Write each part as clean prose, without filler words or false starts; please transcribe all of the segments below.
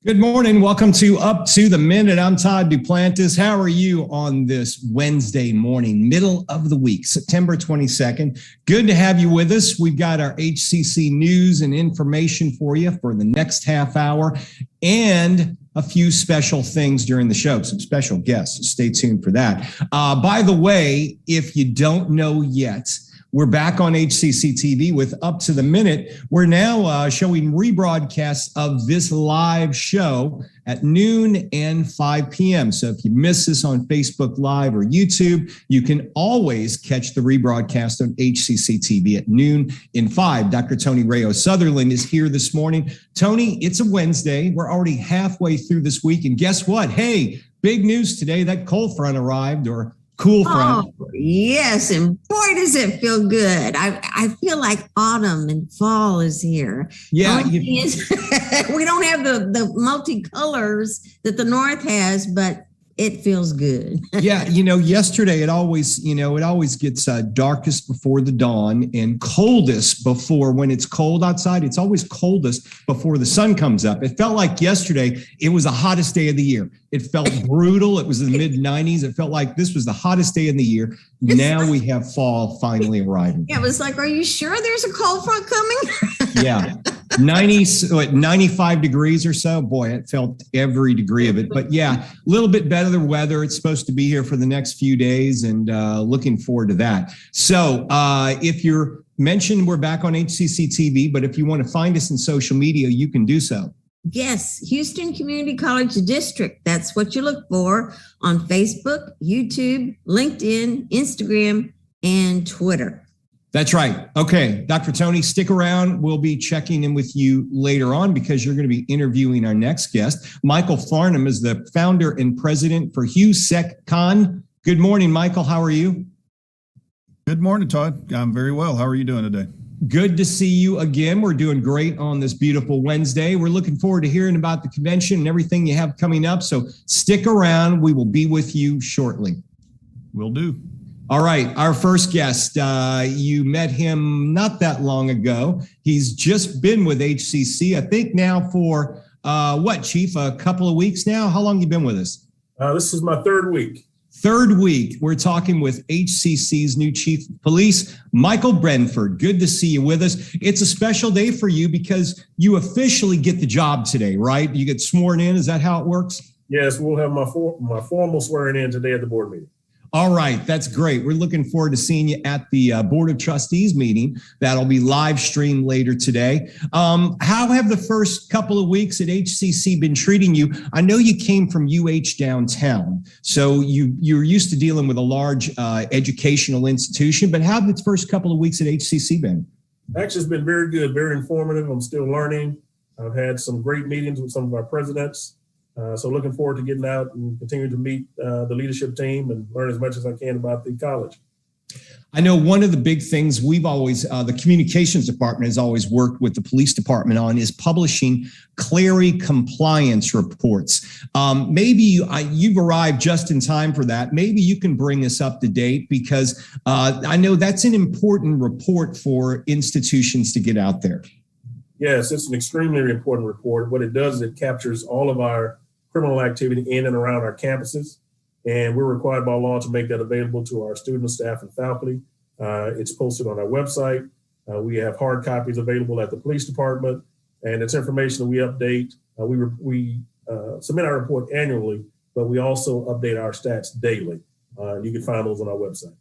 Good morning. Welcome to Up to the Minute. I'm Todd Duplantis. How are you on this Wednesday morning, middle of the week, September 22nd? Good to have you with us. We've got our HCC news and information for you for the next half hour and a few special things during the show, some special guests. So stay tuned for that. By the way, if you don't know yet, we're back on HCCTV with Up to the Minute. We're now showing rebroadcasts of this live show at noon and 5 p.m. So if you miss this on Facebook Live or YouTube, you can always catch the rebroadcast on HCCTV at noon and 5. Dr. Tony Rayo-Sutherland is here this morning. Tony, it's a Wednesday. We're already halfway through this week. And guess what? Hey, big news today. That cold front arrived, or cool front. Oh, yes, and boy, does it feel good. I feel like autumn and fall is here. Yeah. We don't have the multicolors that the North has, but it feels good. Yeah, yesterday it always gets darkest before the dawn and coldest before, when it's cold outside, it's always coldest before the sun comes up. It felt like yesterday it was the hottest day of the year. It felt brutal. It was in the mid-90s. It felt like this was the hottest day in the year. Now we have fall finally arriving. Yeah, it was like, are you sure there's a cold front coming? Yeah. 95 degrees or so. Boy, it felt every degree of it. But yeah, a little bit better the weather. It's supposed to be here for the next few days, and looking forward to that. So if you're mentioned, we're back on HCC TV, but if you want to find us in social media, you can do so. Yes, Houston Community College District. That's what you look for on Facebook, YouTube, LinkedIn, Instagram, and Twitter. That's right. Okay, Dr. Tony, stick around. We'll be checking in with you later on because you're going to be interviewing our next guest. Michael Farnum is the founder and president for HOU.SEC.CON. Good morning, Michael. How are you? Good morning, Todd. I'm very well. How are you doing today? Good to see you again. We're doing great on this beautiful Wednesday. We're looking forward to hearing about the convention and everything you have coming up. So stick around. We will be with you shortly. Will do. All right. Our first guest, you met him not that long ago. He's just been with HCC, I think now for Chief? A couple of weeks now? How long have you been with us? This is my third week. Third week. We're talking with HCC's new Chief of Police, Michael Benford. Good to see you with us. It's a special day for you because you officially get the job today, right? You get sworn in. Is that how it works? Yes, we'll have my formal swearing in today at the board meeting. All right, that's great. We're looking forward to seeing you at the Board of Trustees meeting. That'll be live streamed later today. How have the first couple of weeks at HCC been treating you? I know you came from downtown, so you're used to dealing with a large educational institution, but how have the first couple of weeks at HCC been? Actually, it's been very good, very informative. I'm still learning. I've had some great meetings with some of our presidents. So looking forward to getting out and continuing to meet the leadership team and learn as much as I can about the college. I know one of the big things we've always, the communications department has always worked with the police department on is publishing clary compliance reports. Maybe you've arrived just in time for that. Maybe you can bring us up to date because I know that's an important report for institutions to get out there. Yes, it's an extremely important report. What it does is it captures all of our criminal activity in and around our campuses. And we're required by law to make that available to our students, staff, and faculty. It's posted on our website. We have hard copies available at the police department, and it's information that we update. We submit our report annually, but we also update our stats daily. You can find those on our website.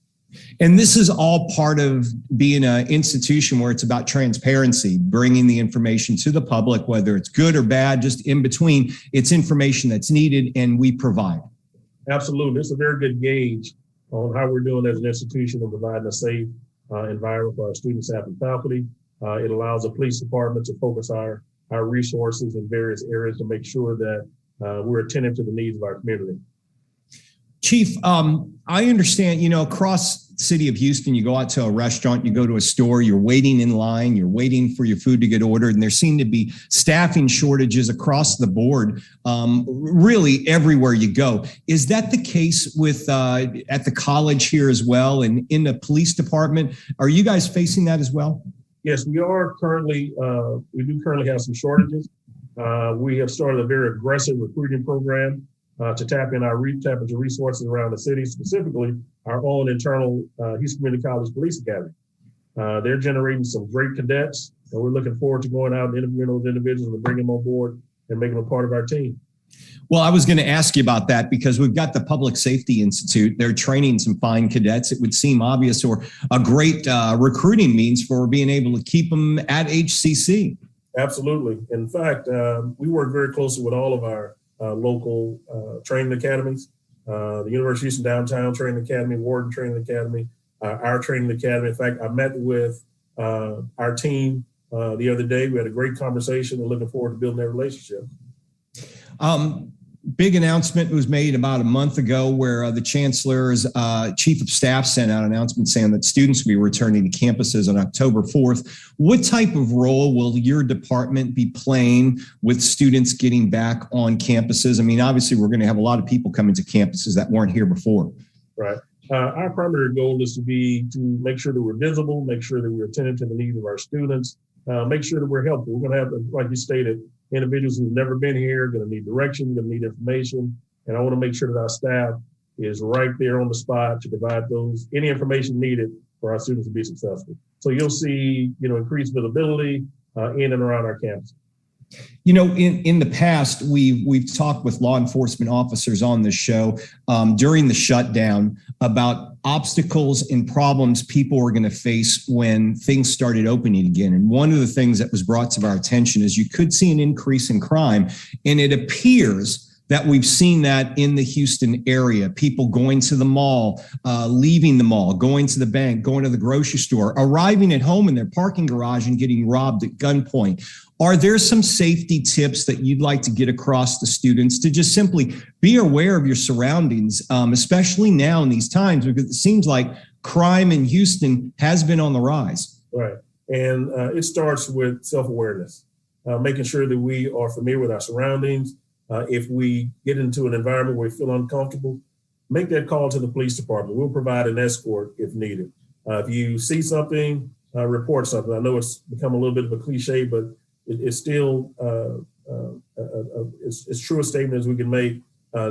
And this is all part of being an institution where it's about transparency, bringing the information to the public, whether it's good or bad, just in between. It's information that's needed and we provide. Absolutely. It's a very good gauge on how we're doing as an institution and providing a safe environment for our students, staff, and faculty. It allows the police department to focus our resources in various areas to make sure that we're attentive to the needs of our community. Chief, I understand, across the city of Houston, you go out to a restaurant, you go to a store, you're waiting in line, you're waiting for your food to get ordered, and there seem to be staffing shortages across the board, really everywhere you go. Is that the case with at the college here as well and in the police department? Are you guys facing that as well? Yes, we are currently, we do currently have some shortages. We have started a very aggressive recruiting program to tap into resources around the city, specifically our own internal Houston Community College Police Academy. They're generating some great cadets, and we're looking forward to going out and interviewing those individuals and bringing them on board and making them a part of our team. Well, I was going to ask you about that because we've got the Public Safety Institute. They're training some fine cadets. It would seem obvious or a great recruiting means for being able to keep them at HCC. Absolutely. In fact, we work very closely with all of our local training academies, the University of Houston Downtown Training Academy, Warden Training Academy, our training academy. In fact, I met with our team the other day. We had a great conversation and looking forward to building that relationship. Big announcement was made about a month ago where the Chancellor's Chief of Staff sent out an announcement saying that students will be returning to campuses on October 4th. What type of role will your department be playing with students getting back on campuses? I mean, obviously, we're going to have a lot of people coming to campuses that weren't here before. Right. Our primary goal is to make sure that we're visible, make sure that we're attentive to the needs of our students, make sure that we're helpful. We're going to have, like you stated, individuals who've never been here, going to need direction, going to need information. And I want to make sure that our staff is right there on the spot to provide any information needed for our students to be successful. So you'll see, increased visibility in and around our campus. In the past, we've talked with law enforcement officers on this show during the shutdown about obstacles and problems people were going to face when things started opening again. And one of the things that was brought to our attention is you could see an increase in crime. And it appears that we've seen that in the Houston area, people going to the mall, leaving the mall, going to the bank, going to the grocery store, arriving at home in their parking garage and getting robbed at gunpoint. Are there some safety tips that you'd like to get across to students to just simply be aware of your surroundings, especially now in these times, because it seems like crime in Houston has been on the rise? Right. And it starts with self-awareness, making sure that we are familiar with our surroundings. If we get into an environment where we feel uncomfortable, make that call to the police department. We'll provide an escort if needed. If you see something, report something. I know it's become a little bit of a cliche, but it's still it's true a statement as we can make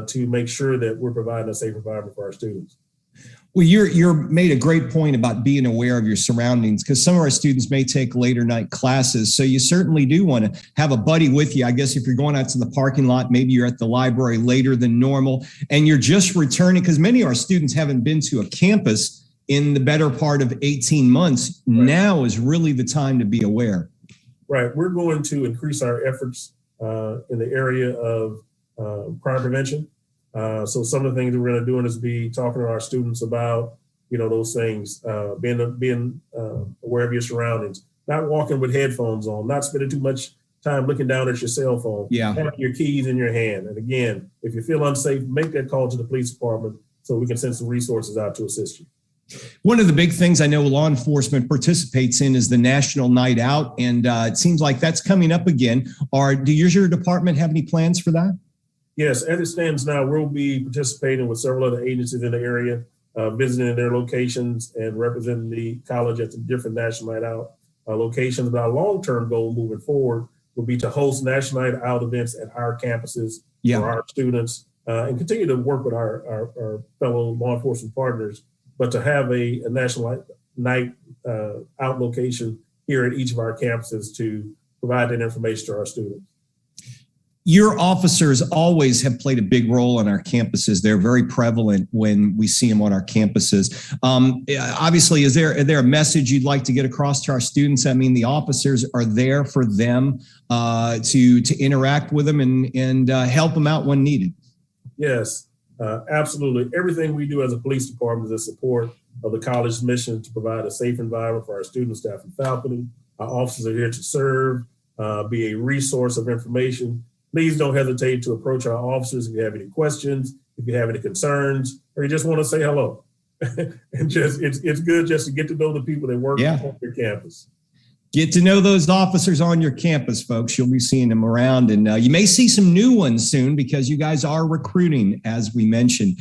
to make sure that we're providing a safe environment for our students. Well, you're made a great point about being aware of your surroundings, because some of our students may take later night classes. So you certainly do want to have a buddy with you. I guess if you're going out to the parking lot, maybe you're at the library later than normal and you're just returning, because many of our students haven't been to a campus in the better part of 18 months. Right. Now is really the time to be aware. Right. We're going to increase our efforts in the area of crime prevention. So some of the things that we're going to do is be talking to our students about, those things, being aware of your surroundings, not walking with headphones on, not spending too much time looking down at your cell phone, having your keys in your hand. And again, if you feel unsafe, make that call to the police department so we can send some resources out to assist you. One of the big things I know law enforcement participates in is the National Night Out, and it seems like that's coming up again. Does your department have any plans for that? Yes, as it stands now, we'll be participating with several other agencies in the area, visiting their locations and representing the college at the different National Night Out locations. But our long-term goal moving forward will be to host National Night Out events at our campuses for our students and continue to work with our fellow law enforcement partners, but to have a National Night Out location here at each of our campuses to provide that information to our students. Your officers always have played a big role on our campuses. They're very prevalent when we see them on our campuses. Obviously, is there a message you'd like to get across to our students? I mean, the officers are there for them to interact with them and help them out when needed. Yes, absolutely. Everything we do as a police department is a support of the college's mission to provide a safe environment for our students, staff, and faculty. Our officers are here to serve, be a resource of information. Please don't hesitate to approach our officers if you have any questions, if you have any concerns, or you just want to say hello. And it's good just to get to know the people that work on your campus. Get to know those officers on your campus, folks. You'll be seeing them around, and you may see some new ones soon because you guys are recruiting, as we mentioned.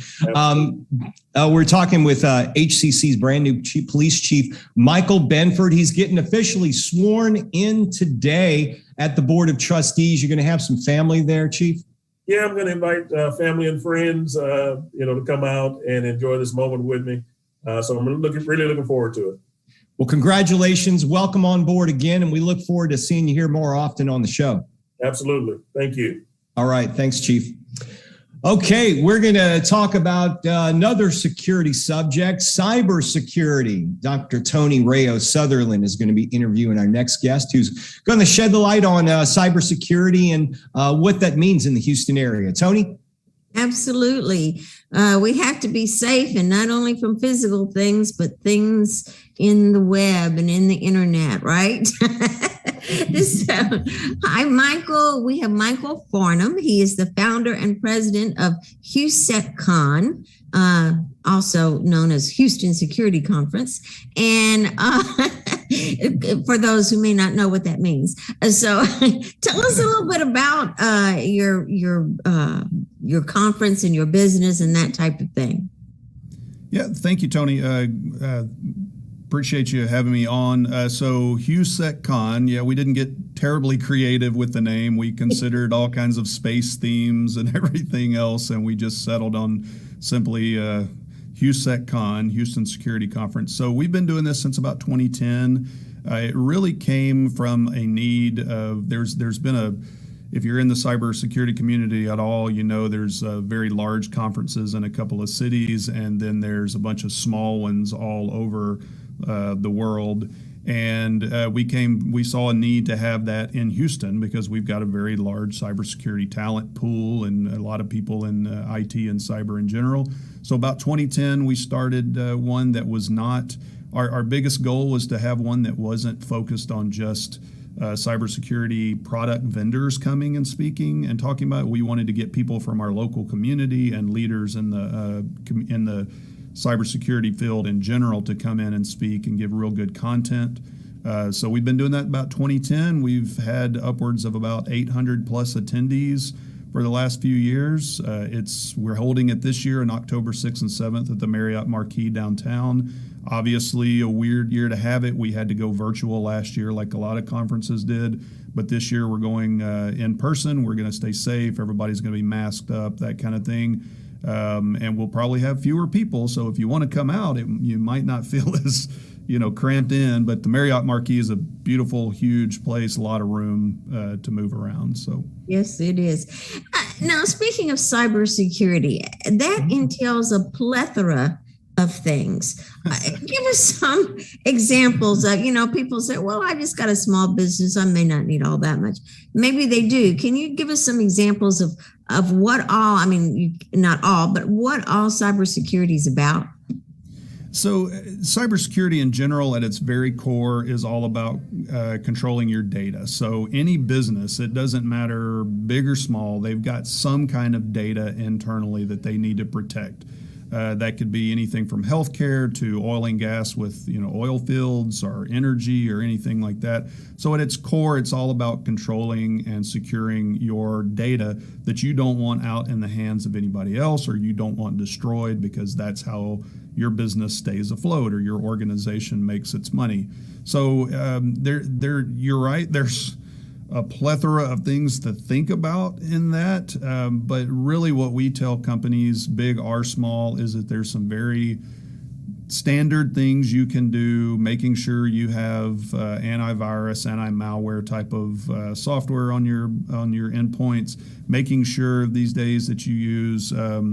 We're talking with HCC's brand new Police Chief Michael Benford. He's getting officially sworn in today at the Board of Trustees. You're going to have some family there, Chief? Yeah, I'm going to invite family and friends, to come out and enjoy this moment with me. So I'm really looking forward to it. Well, congratulations. Welcome on board again, and we look forward to seeing you here more often on the show. Absolutely. Thank you. All right. Thanks, Chief. Okay, we're going to talk about another security subject, cybersecurity. Dr. Tony Reyes Sutherland is going to be interviewing our next guest, who's going to shed the light on cybersecurity and what that means in the Houston area. Tony? Absolutely. We have to be safe, and not only from physical things, but things in the web and in the internet, right? So, hi, Michael. We have Michael Farnum. He is the founder and president of HOU.SEC.CON, also known as Houston Security Conference. And for those who may not know what that means. So tell us a little bit about your conference and your business and that type of thing. Yeah, thank you, Tony. Appreciate you having me on. So HOU.SEC.CON, we didn't get terribly creative with the name. We considered all kinds of space themes and everything else, and we just settled on simply HOU.SEC.CON, Houston Security Conference. So we've been doing this since about 2010. It really came from a need of, there's been if you're in the cybersecurity community at all, there's very large conferences in a couple of cities, and then there's a bunch of small ones all over the world. And we saw a need to have that in Houston because we've got a very large cybersecurity talent pool and a lot of people in IT and cyber in general. So about 2010, we started one that was not, our biggest goal was to have one that wasn't focused on just cybersecurity product vendors coming and speaking and talking about it. We wanted to get people from our local community and leaders in the cybersecurity field in general to come in and speak and give real good content. So we've been doing that about 2010. We've had upwards of about 800 plus attendees for the last few years. We're holding it this year on October 6th and 7th at the Marriott Marquis downtown. Obviously a weird year to have it. We had to go virtual last year like a lot of conferences did, but this year we're going in person. We're going to stay safe. Everybody's going to be masked up, that kind of thing. And we'll probably have fewer people. So if you want to come out, you might not feel as, cramped in, but the Marriott Marquis is a beautiful, huge place, a lot of room to move around. So yes, it is. Now, speaking of cybersecurity, that entails a plethora of things. Give us some examples of, people say, well, I just got a small business. I may not need all that much. Maybe they do. Can you give us some examples of what all, not all, but what all cybersecurity is about? So cybersecurity in general at its very core is all about controlling your data. So any business, it doesn't matter big or small, they've got some kind of data internally that they need to protect. That could be anything from healthcare to oil and gas with, oil fields or energy or anything like that. So at its core, it's all about controlling and securing your data that you don't want out in the hands of anybody else or you don't want destroyed, because that's how your business stays afloat or your organization makes its money. So you're right. There's a plethora of things to think about in that. But really what we tell companies, big or small, is that there's some very standard things you can do, making sure you have antivirus, anti-malware type of software on your endpoints, making sure these days that you use, a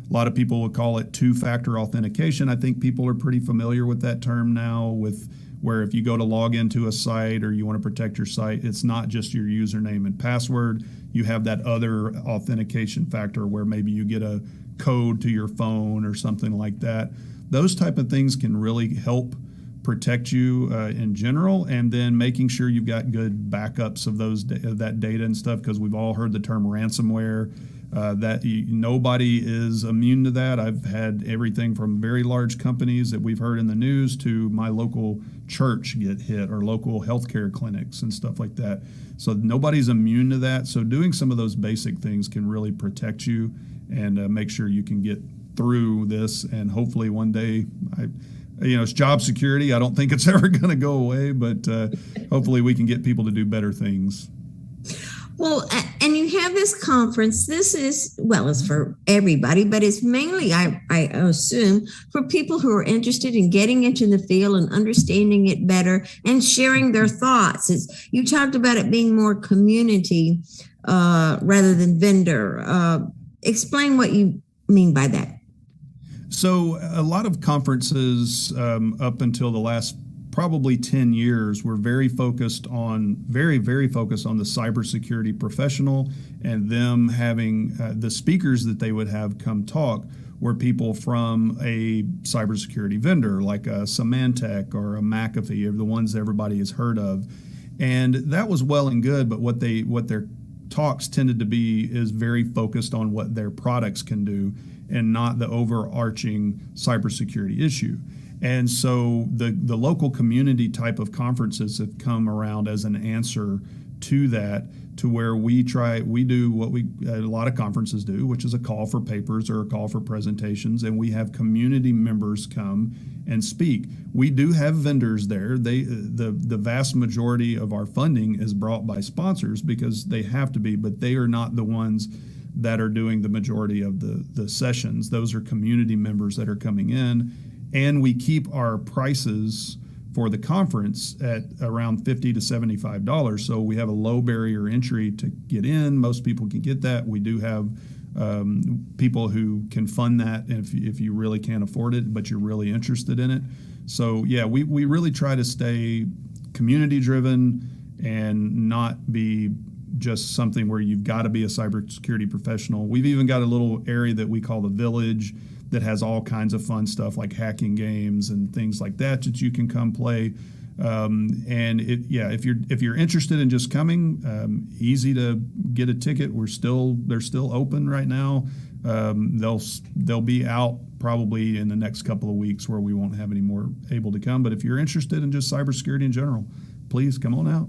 lot of people would call it two-factor authentication. I think people are pretty familiar with that term now, with where if you go to log into a site or you want to protect your site, it's not just your username and password. You have that other authentication factor where maybe you get a code to your phone or something like that. Those type of things can really help protect you in general, and then making sure you've got good backups of that data and stuff, because we've all heard the term ransomware. Nobody is immune to that. I've had everything from very large companies that we've heard in the news to my local church get hit, or local healthcare clinics and stuff like that. So nobody's immune to that. So doing some of those basic things can really protect you and make sure you can get through this. And hopefully one day, it's job security. I don't think it's ever going to go away, but hopefully we can get people to do better things. Well, and you have this conference. This is, well, it's for everybody, but it's mainly, I assume, for people who are interested in getting into the field and understanding it better and sharing their thoughts. You talked about it being more community rather than vendor. Explain what you mean by that. So a lot of conferences up until the last probably 10 years, we're very focused on the cybersecurity professional, and them having the speakers that they would have come talk were people from a cybersecurity vendor like a Symantec or a McAfee, or the ones that everybody has heard of. And that was well and good, but what their talks tended to be is very focused on what their products can do and not the overarching cybersecurity issue. And so the local community type of conferences have come around as an answer to that, to where we do what a lot of conferences do, which is a call for papers or a call for presentations, and we have community members come and speak. We do have vendors there. The vast majority of our funding is brought by sponsors because they have to be, but they are not the ones that are doing the majority of the sessions. Those are community members that are coming in. And we keep our prices for the conference at around $50 to $75. So we have a low barrier entry to get in. Most people can get that. We do have people who can fund that if you really can't afford it, but you're really interested in it. So yeah, we really try to stay community driven and not be just something where you've got to be a cybersecurity professional. We've even got a little area that we call the Village that has all kinds of fun stuff like hacking games and things like that you can come play. If you're interested in just coming, easy to get a ticket. They're still open right now. They'll be out probably in the next couple of weeks where we won't have any more able to come. But if you're interested in just cybersecurity in general, please come on out.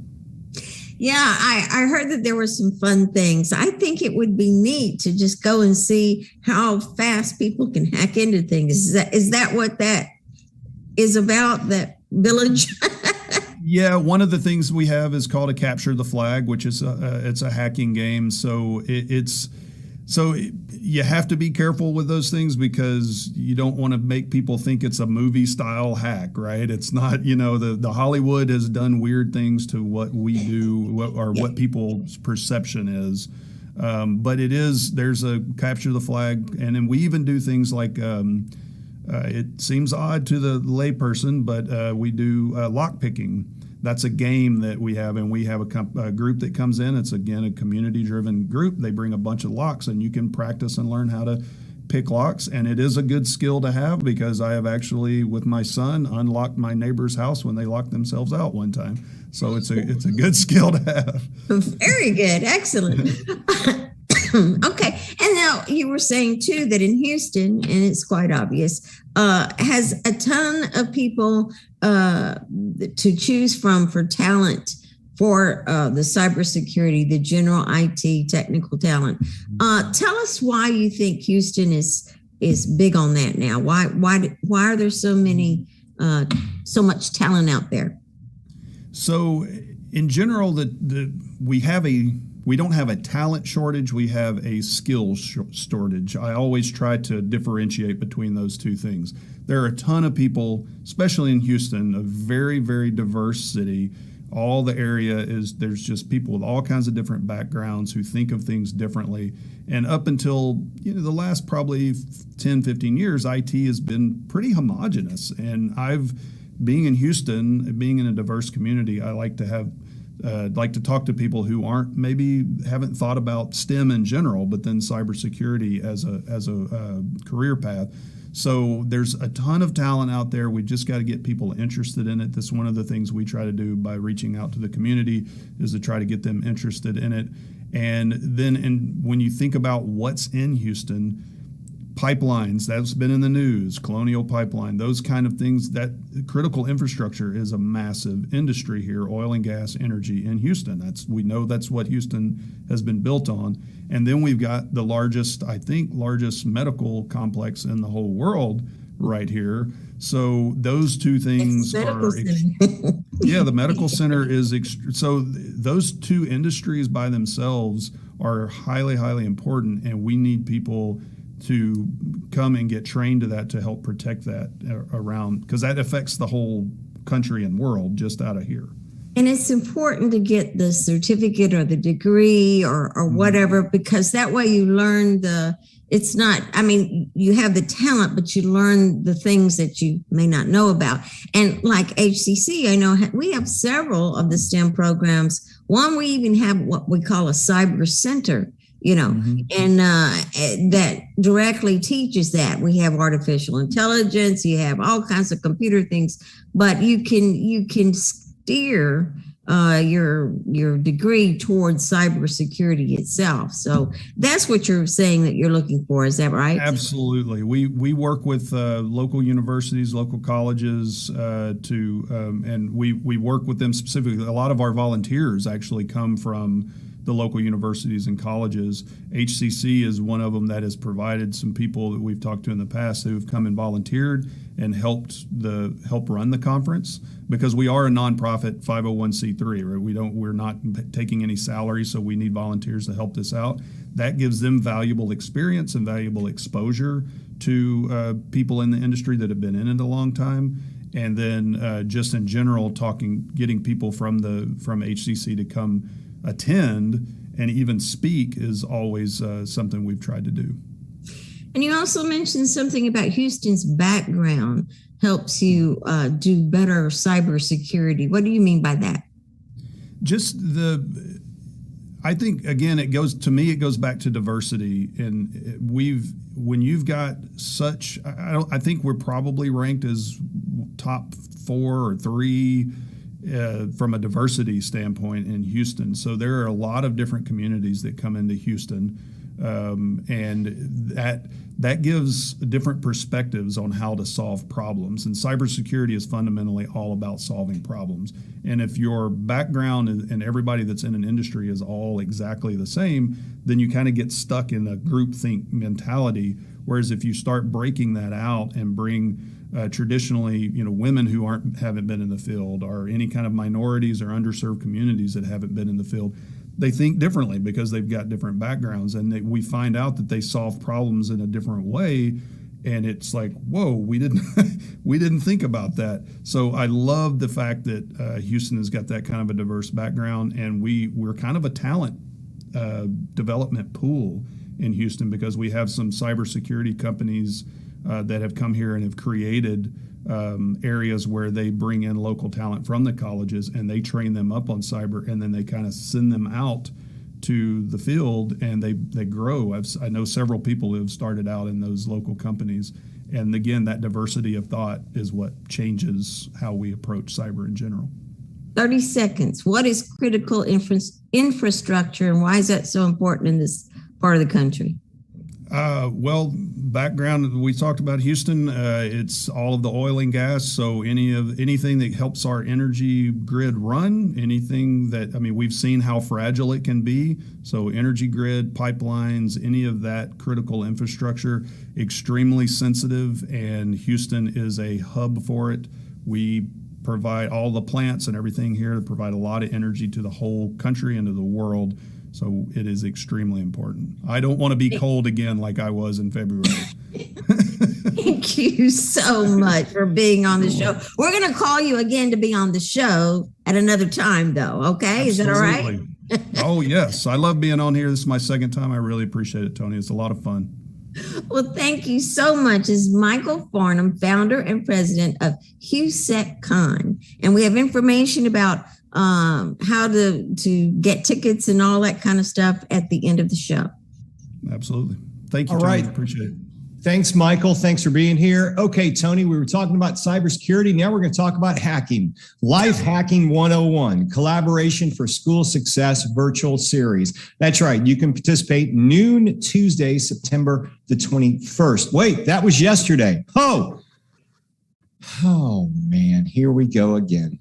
Yeah, I heard that there were some fun things. I think it would be neat to just go and see how fast people can hack into things. Is that what that is about, that Village? Yeah, one of the things we have is called a Capture the Flag, which is it's a hacking game. So you have to be careful with those things because you don't want to make people think it's a movie style hack, right? It's not, the Hollywood has done weird things to what we do what people's perception is. But there's a Capture the Flag. And then we even do things like, it seems odd to the layperson, but we do lock picking. That's a game that we have, and we have a group that comes in. It's, again, a community-driven group. They bring a bunch of locks, and you can practice and learn how to pick locks. And it is a good skill to have because I have actually, with my son, unlocked my neighbor's house when they locked themselves out one time. So it's a good skill to have. Very good. Excellent. Okay. And now you were saying, too, that in Houston, and it's quite obvious, has a ton of people to choose from for talent for the cybersecurity, the general IT technical talent. Tell us why you think Houston is big on that now. Why are there so much talent out there? So in general, we don't have a talent shortage. We have a skills shortage. I always try to differentiate between those two things. There are a ton of people, especially in Houston, a very, very diverse city. All the area there's just people with all kinds of different backgrounds who think of things differently. And up until the last probably 10, 15 years, IT has been pretty homogenous. And being in Houston, being in a diverse community, I like to talk to people who haven't thought about STEM in general, but then cybersecurity as a career path. So there's a ton of talent out there. We just got to get people interested in it. That's one of the things we try to do by reaching out to the community, is to try to get them interested in it. And then when you think about what's in Houston, pipelines, that's been in the news, Colonial Pipeline, those kind of things, that critical infrastructure is a massive industry here, oil and gas, energy in Houston. We know that's what Houston has been built on. And then we've got the largest medical complex in the whole world right here. So those two things are, the medical center is, so those two industries by themselves are highly, highly important. And we need people to come and get trained to that, to help protect that around, because that affects the whole country and world just out of here. And it's important to get the certificate or the degree or whatever, because that way you learn you have the talent, but you learn the things that you may not know about. And like HCC, I know we have several of the STEM programs. One, we even have what we call a cyber center, and that directly teaches that. We have artificial intelligence, you have all kinds of computer things, but you can steer your degree towards cybersecurity itself. So that's what you're saying that you're looking for. Is that right? Absolutely. We work with local universities, local colleges and we work with them specifically. A lot of our volunteers actually come from the local universities and colleges. HCC is one of them that has provided some people that we've talked to in the past who have come and volunteered and help run the conference, because we are a nonprofit 501c3, right? We're not taking any salary, so we need volunteers to help this out. That gives them valuable experience and valuable exposure to people in the industry that have been in it a long time. And then just in general, getting people from HCC to come attend and even speak is always something we've tried to do. And you also mentioned something about Houston's background helps you do better cybersecurity. What do you mean by that? I think, again, it goes back to diversity. And when you've got such, I think we're probably ranked as top 4 or 3 from a diversity standpoint in Houston. So there are a lot of different communities that come into Houston, and that gives different perspectives on how to solve problems. And cybersecurity is fundamentally all about solving problems. And if your background and everybody that's in an industry is all exactly the same, then you kind of get stuck in a groupthink mentality. Whereas if you start breaking that out and bring traditionally, women who haven't been in the field, or any kind of minorities or underserved communities that haven't been in the field, they think differently because they've got different backgrounds, and we find out that they solve problems in a different way. And it's like, whoa, we didn't think about that. So I love the fact that Houston has got that kind of a diverse background, and we're kind of a talent development pool in Houston, because we have some cybersecurity companies that have come here and have created areas where they bring in local talent from the colleges and they train them up on cyber, and then they kind of send them out to the field and they grow. I know several people who have started out in those local companies. And again, that diversity of thought is what changes how we approach cyber in general. 30 seconds. What is critical infrastructure, and why is that so important in this part of the country? Well, background, we talked about Houston. It's all of the oil and gas. So anything that helps our energy grid run, we've seen how fragile it can be. So energy grid, pipelines, any of that critical infrastructure, extremely sensitive, and Houston is a hub for it. We provide all the plants and everything here to provide a lot of energy to the whole country and to the world. So it is extremely important. I don't want to be cold again like I was in February. Thank you so much for being on the show. We're going to call you again to be on the show at another time, though. Okay. Absolutely. Is that all right? Oh, yes. I love being on here. This is my second time. I really appreciate it, Tony. It's a lot of fun. Well, thank you so much. This is Michael Farnum, founder and president of HOU.SEC.CON. And we have information about how to get tickets and all that kind of stuff at the end of the show. Absolutely. Thank you, All Tony. right. Appreciate it. Thanks, Michael. Thanks for being here. Okay, Tony, we were talking about cybersecurity. Now we're going to talk about hacking. Life Hacking 101, Collaboration for School Success virtual series. That's right. You can participate noon Tuesday, September the 21st. Wait, that was yesterday. Oh, man. Here we go again.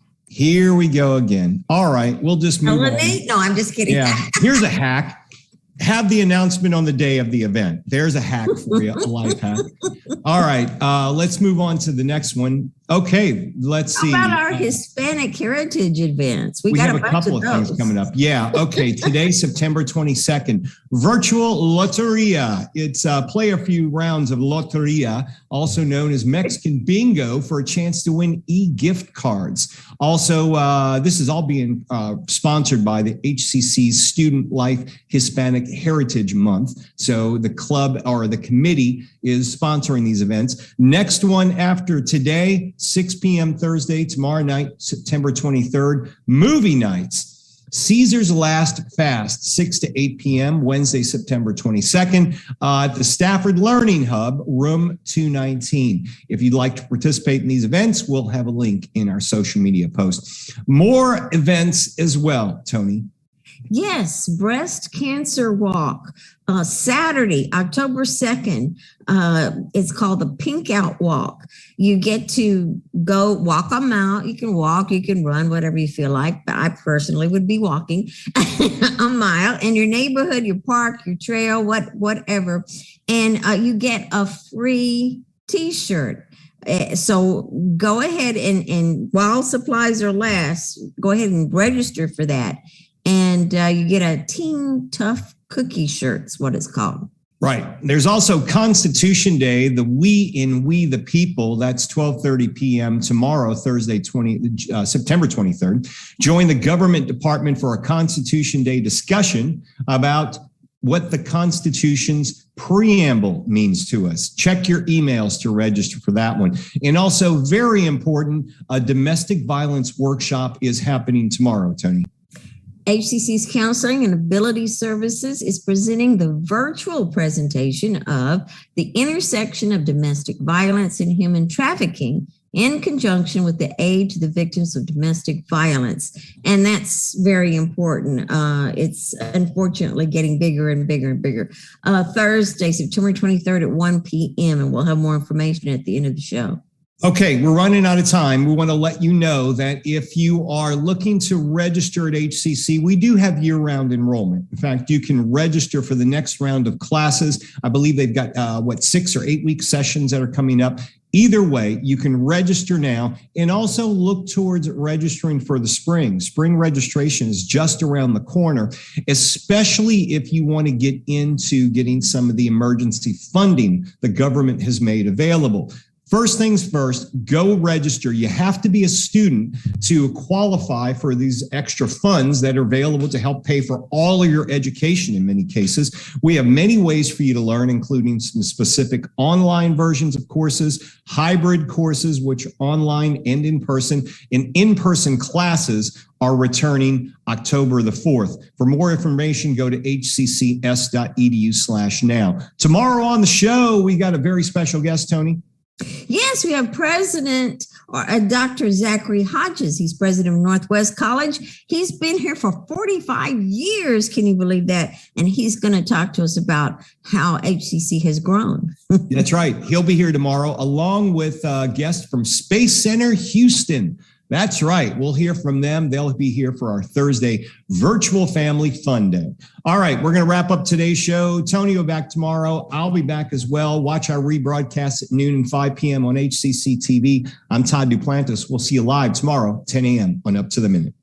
All right. We'll just move on. No, I'm just kidding. Yeah. Here's a hack. Have the announcement on the day of the event. There's a hack for you, a life hack. All right, let's move on to the next one. Okay, let's see. How about our Hispanic heritage events? We got have a couple of things coming up. Yeah, okay. Today, September 22nd, virtual loteria. It's play a few rounds of loteria, also known as Mexican bingo, for a chance to win e-gift cards. Also, this is all being sponsored by the HCC's Student Life Hispanic Heritage Month. So the club or the committee is sponsoring these events. Next one after today, 6 p.m. Thursday, tomorrow night, September 23rd, movie nights. Caesar's Last Fast, 6 to 8 p.m., Wednesday, September 22nd, at the Stafford Learning Hub, room 219. If you'd like to participate in these events, we'll have a link in our social media post. More events as well, Tony. Yes, Breast Cancer Walk, Saturday, October 2nd. It's called the Pink Out Walk. You get to go walk a mile. You can walk, you can run, whatever you feel like. But I personally would be walking a mile in your neighborhood, your park, your trail, whatever. And you get a free T-shirt. So go ahead and while supplies are last, go ahead and register for that. And you get a Team Tough cookie shirt, is what it's called. Right. There's also Constitution Day, the We in We the People. That's 12:30 p.m. tomorrow, Thursday, September 23rd. Join the government department for a Constitution Day discussion about what the Constitution's preamble means to us. Check your emails to register for that one. And also, very important, a domestic violence workshop is happening tomorrow, Tony. HCC's Counseling and Ability Services is presenting the virtual presentation of the intersection of domestic violence and human trafficking in conjunction with the aid to the victims of domestic violence. And that's very important. It's unfortunately getting bigger and bigger and bigger. Thursday, September 23rd at 1 p.m. And we'll have more information at the end of the show. Okay, we're running out of time. We want to let you know that if you are looking to register at HCC, we do have year-round enrollment. In fact, you can register for the next round of classes. I believe they've got, 6 or 8 week sessions that are coming up. Either way, you can register now and also look towards registering for the spring. Spring registration is just around the corner, especially if you want to get into getting some of the emergency funding the government has made available. First things first, go register. You have to be a student to qualify for these extra funds that are available to help pay for all of your education in many cases. We have many ways for you to learn, including some specific online versions of courses, hybrid courses, which are online and in-person classes are returning October the 4th. For more information, go to hccs.edu/now. Tomorrow on the show, we got a very special guest, Tony. Yes, we have Dr. Zachary Hodges. He's president of Northwest College. He's been here for 45 years. Can you believe that? And he's going to talk to us about how HCC has grown. That's right. He'll be here tomorrow, along with guests from Space Center Houston. That's right. We'll hear from them. They'll be here for our Thursday virtual family fun day. All right. We're going to wrap up today's show. Tony will be back tomorrow. I'll be back as well. Watch our rebroadcast at noon and 5 p.m. on HCCTV. I'm Todd Duplantis. We'll see you live tomorrow, 10 a.m. on Up to the Minute.